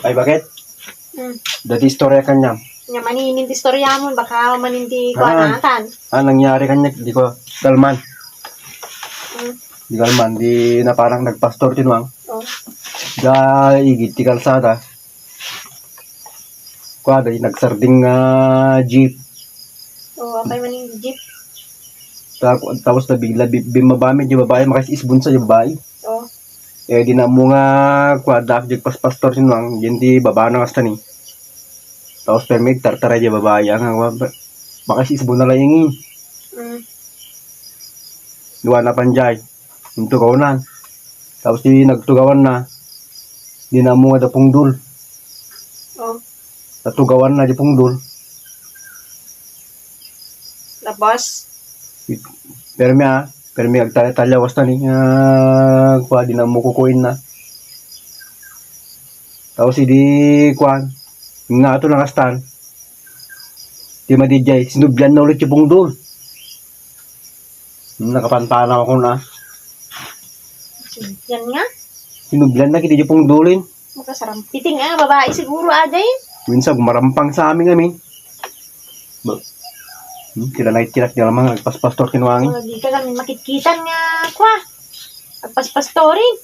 Ay bakit? Hmm. Dati istorya kanya. Nga maninindi istorya mo, baka manindi ko anatan. Nangyari kanya, di ko dalman. Hmm. Di dalman, di na parang nagpastor tinuang. Oh. Da igit ti kalsada. Kuha, di nagsarding jeep. Oh, apay manindi jeep. Tapos na bigla bimabami di babae, makasisbun sa babae. Oh. Di na mo nga kuha, dak di pastor tinuang, yun di baba na kasta ni. Tapos permit, tartara di babae. Makasisbun na lang yung Hmm. luwa na panjay. Yung tugawan na. Tapos di nagtugawan na. Di na mo nga da pungdul. Oh. Natugawan na di pungdul. Tapos? Permi agtalya-talyawas na ni. Kuha, di na mo kukuin na. Tapos di kuha. Nga ito lang kastan. Di madijay. Sinubyan na ulit yung pungdul. Nakapantana ako na. Yan nga. Sinubyan na kita yung pungdulin. Makasarampiting babae siguro aday. Minsan gumarampang sa amin kami. Kilala-kilak niya lamang nagpaspastor kinuwangin. Di ka kami makitkitan nga kwa. Agpaspastorin.